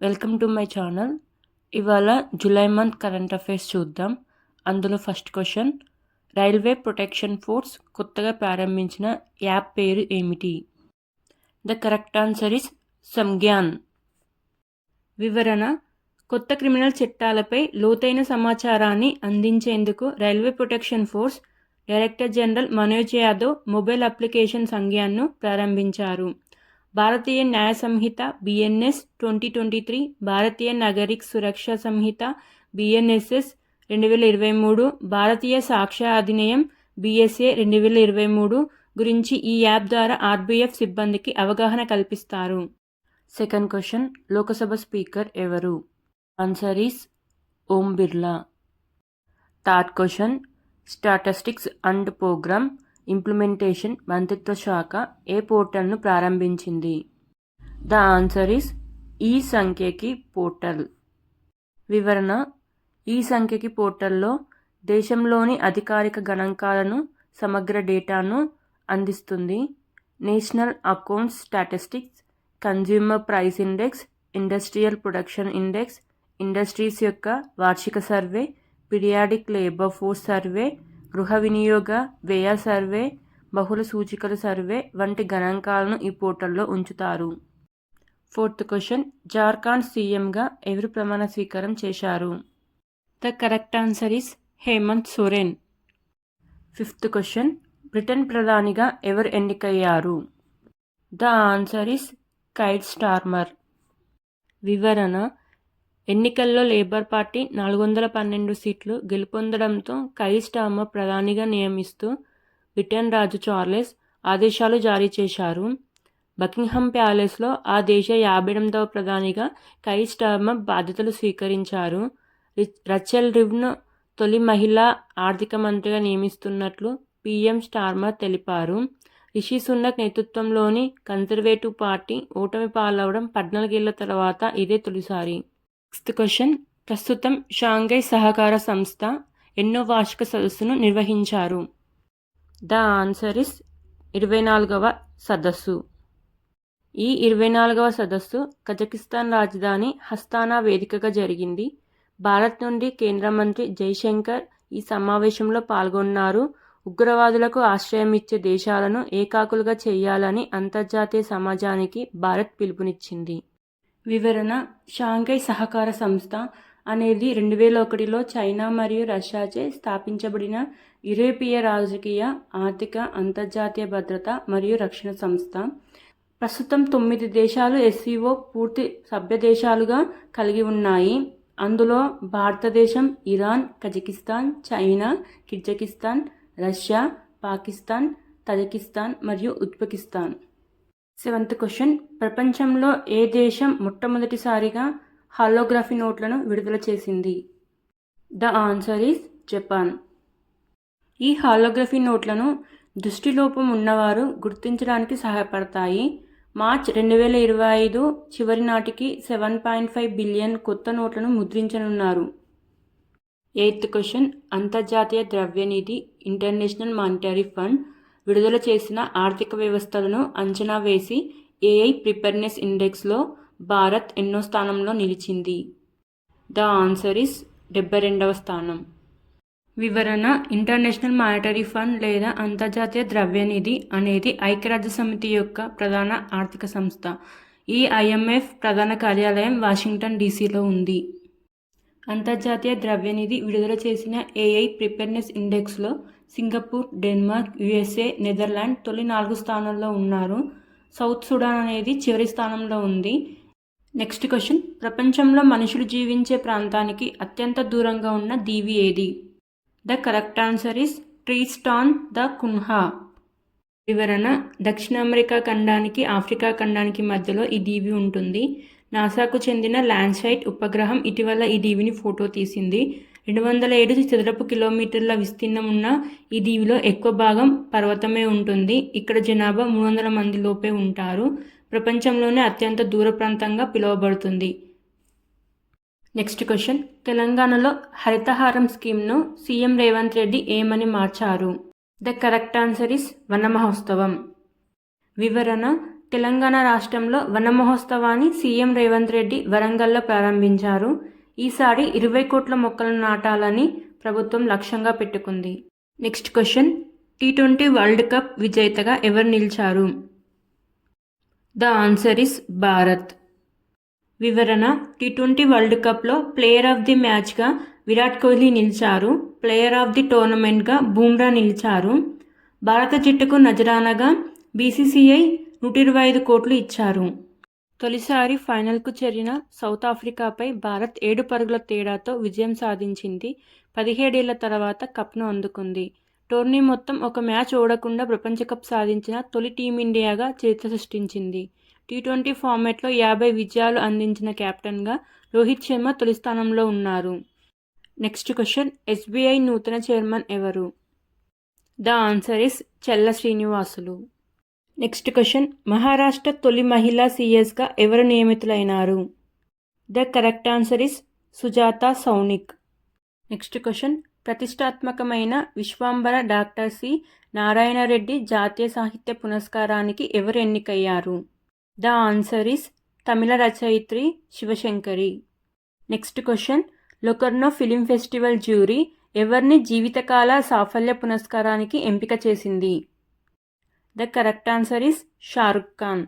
Welcome to my channel. ఇవాళ July month current affairs చూద్దాం. అందులో first question, railway protection force కొత్తగా ప్రారంభించిన యాప్ పేరు ఏమిటి? The correct answer is Sanjnaan. వివరణ: కొత్త క్రిమినల్ చట్టాలపై లోతైన సమాచారాన్ని అందించేందుకు railway protection force director general Manoj Yadav mobile application సంజ్ఞాన్ను ప్రారంభించారు. భారతీయ న్యాయ సంహిత BNS 2023, భారతీయ నాగరిక్ సురక్ష సంహిత BNSS 2023, భారతీయ సాక్ష్య అధినియం BSA 2023 గురించి ఈ యాప్ ద్వారా RBF సిబ్బందికి అవగాహన కల్పిస్తారు. సెకండ్ క్వశ్చన్, లోకసభ స్పీకర్ ఎవరు? Answer is Om Birla. Third question, statistics and programme implementation మంత్రిత్వ శాఖ ఏ పోర్టల్ను ప్రారంభించింది? ద ఆన్సర్ ఈస్ ఈ సంఖ్యకి పోర్టల్. వివరణ: ఈ సంఖ్యకి పోర్టల్లో దేశంలోని అధికారిక గణాంకాలను, సమగ్ర డేటాను అందిస్తుంది. National accounts statistics, consumer price index, industrial production index, industries యొక్క వార్షిక survey, periodic labour force survey, గృహ వినియోగ వ్యయ సర్వే, బహుళ సూచికల సర్వే వంటి గణాంకాలను ఈ పోర్టల్లో ఉంచుతారు. ఫోర్త్ క్వశ్చన్, జార్ఖండ్ సీఎంగా ఎవరు ప్రమాణ స్వీకారం చేశారు? The correct answer is Hemant Soren. Fifth question, Britain ప్రధానిగా ఎవరు ఎన్నికయ్యారు? The answer is Keir Starmer. వివరణ: ఎన్నికల్లో లేబర్ పార్టీ 412 సీట్లు గెలుపొందడంతో కైర్ స్టార్మర్ ప్రధానిగా నియమిస్తూ బ్రిటన్ రాజు చార్లెస్ ఆదేశాలు జారీ చేశారు. బకింగ్హామ్ ప్యాలెస్లో ఆ దేశ 58వ ప్రధానిగా కైర్ స్టార్మర్ బాధ్యతలు స్వీకరించారు. రచెల్ రివ్ను తొలి మహిళా ఆర్థిక మంత్రిగా నియమిస్తున్నట్లు PM స్టార్మర్ తెలిపారు. రిషి సునక్ నేతృత్వంలోని కన్జర్వేటివ్ పార్టీ ఓటమి పాలవడం 14 ఏళ్ల తర్వాత ఇదే తొలిసారి. సిక్స్త్ క్వశ్చన్, ప్రస్తుతం షాంఘై సహకార సంస్థ ఎన్నో వార్షిక సదస్సును నిర్వహించారు? ద ఆన్సర్ ఇస్ 24వ సదస్సు. ఈ 24వ సదస్సు కజకిస్తాన్ రాజధాని హస్తానా వేదికగా జరిగింది. భారత్ నుండి కేంద్ర మంత్రి జైశంకర్ ఈ సమావేశంలో పాల్గొన్నారు. ఉగ్రవాదులకు ఆశ్రయం ఇచ్చే దేశాలను ఏకాకులుగా చేయాలని అంతర్జాతీయ సమాజానికి భారత్ పిలుపునిచ్చింది. వివరణ: షాంఘై సహకార సంస్థ అనేది 2001లో చైనా మరియు రష్యాచే స్థాపించబడిన యూరోపియ రాజకీయ, ఆర్థిక, అంతర్జాతీయ భద్రత మరియు రక్షణ సంస్థ. ప్రస్తుతం 9 దేశాలు SCO పూర్తి సభ్య దేశాలుగా కలిగి ఉన్నాయి. అందులో భారతదేశం, Iran, Kazakhstan, China, Kyrgyzstan, Russia, Pakistan, Tajikistan మరియు ఉజ్బెకిస్తాన్. సెవెంత్ క్వశ్చన్, ప్రపంచంలో ఏ దేశం మొట్టమొదటిసారిగా హాలోగ్రఫీ నోట్లను విడుదల చేసింది? The answer is Japan. ఈ హాలోగ్రఫీ నోట్లను దృష్టిలోపం ఉన్నవారు గుర్తించడానికి సహాయపడతాయి. మార్చ్ 2025 చివరి నాటికి 7.5 బిలియన్ కొత్త నోట్లను ముద్రించనున్నారు. ఎయిత్ క్వశ్చన్, అంతర్జాతీయ ద్రవ్యనిధి ఇంటర్నేషనల్ మానిటరీ ఫండ్ విడుదల చేసిన ఆర్థిక వ్యవస్థలను అంచనా వేసి AI ప్రిపేర్నెస్ ఇండెక్స్లో భారత్ ఎన్నో స్థానంలో నిలిచింది? ద ఆన్సర్ ఇస్ 72వ స్థానం. వివరణ: ఇంటర్నేషనల్ మానిటరీ ఫండ్ లేదా అంతర్జాతీయ ద్రవ్యనిధి అనేది ఐక్యరాజ్య సమితి యొక్క ప్రధాన ఆర్థిక సంస్థ. ఈ IMF ప్రధాన కార్యాలయం వాషింగ్టన్ DCలో ఉంది. అంతర్జాతీయ ద్రవ్యనిధి విడుదల చేసిన AI ప్రిపేర్నెస్ ఇండెక్స్లో సింగపూర్, డెన్మార్క్, USA, నెదర్లాండ్ తొలి 4 స్థానాల్లో ఉన్నారు. సౌత్ సుడాన్ అనేది చివరి స్థానంలో ఉంది. నెక్స్ట్ క్వశ్చన్, ప్రపంచంలో మనుషులు జీవించే ప్రాంతానికి అత్యంత దూరంగా ఉన్న దీవి ఏది? The correct answer is Tristan da Cunha. వివరణ: దక్షిణ అమెరికా ఖండానికి, ఆఫ్రికా ఖండానికి మధ్యలో ఈ దీవి ఉంటుంది. నాసాకు చెందిన ల్యాండ్సైట్ ఉపగ్రహం ఇటీవల ఈ దీవిని ఫోటో తీసింది. 207 చదరపు కిలోమీటర్ల విస్తీర్ణం ఉన్న ఈ దీవిలో ఎక్కువ భాగం పర్వతమే ఉంటుంది. ఇక్కడ జనాభా 300 మంది లోపే ఉంటారు. ప్రపంచంలోనే అత్యంత దూర ప్రాంతంగా పిలువబడుతుంది. నెక్స్ట్ క్వశ్చన్, తెలంగాణలో హరితహారం స్కీమ్ను సీఎం రేవంత్ రెడ్డి ఏమని మార్చారు? ద కరెక్ట్ ఆన్సర్ ఇస్ వన మహోత్సవం. వివరణ: తెలంగాణ రాష్ట్రంలో వన మహోత్సవాన్ని సీఎం రేవంత్ రెడ్డి వరంగల్లో ప్రారంభించారు. ఈసారి 20 కోట్ల మొక్కలను నాటాలని ప్రభుత్వం లక్ష్యంగా పెట్టుకుంది. Next question, T20 world cup విజేతగా ఎవరు నిలిచారు? The answer is Bharat. వివరణ: T20 వరల్డ్ కప్లో ప్లేయర్ ఆఫ్ ది మ్యాచ్గా విరాట్ కోహ్లీ నిలిచారు. ప్లేయర్ ఆఫ్ ది టోర్నమెంట్గా బుమ్రా నిలిచారు. భారత జట్టుకు నజరానాగా BCCI 125 కోట్లు ఇచ్చారు. తొలిసారి ఫైనల్కు చేరిన సౌత్ ఆఫ్రికాపై భారత్ 7 పరుగుల తేడాతో విజయం సాధించింది. 17 ఏళ్ల తర్వాత కప్ను అందుకుంది. టోర్నీ మొత్తం ఒక మ్యాచ్ ఓడకుండా ప్రపంచ కప్ సాధించిన తొలి టీమిండియాగా చరిత్ర సృష్టించింది. T20 ఫార్మాట్లో 50 విజయాలు అందించిన కెప్టెన్గా రోహిత్ శర్మ తొలి స్థానంలో ఉన్నారు. నెక్స్ట్ క్వశ్చన్, SBI నూతన చైర్మన్ ఎవరు? The answer is Chella Srinivasulu. Next question, Maharashtra తొలి మహిళా సీఎస్గా ఎవరు నియమితులైనారు? The correct answer is Sujata Saunik. Next question, ప్రతిష్టాత్మకమైన విశ్వాంబర డాక్టర్ సి నారాయణ రెడ్డి జాతీయ సాహిత్య పురస్కారానికి ఎవరు ఎన్నికయ్యారు? ద ఆన్సర్ ఇస్ తమిళ రచయిత్రి Sivasankari. Next question, Locarno film festival jury ఎవరిని జీవితకాల సాఫల్య పురస్కారానికి ఎంపిక చేసింది? The correct answer is Shah Rukh Khan.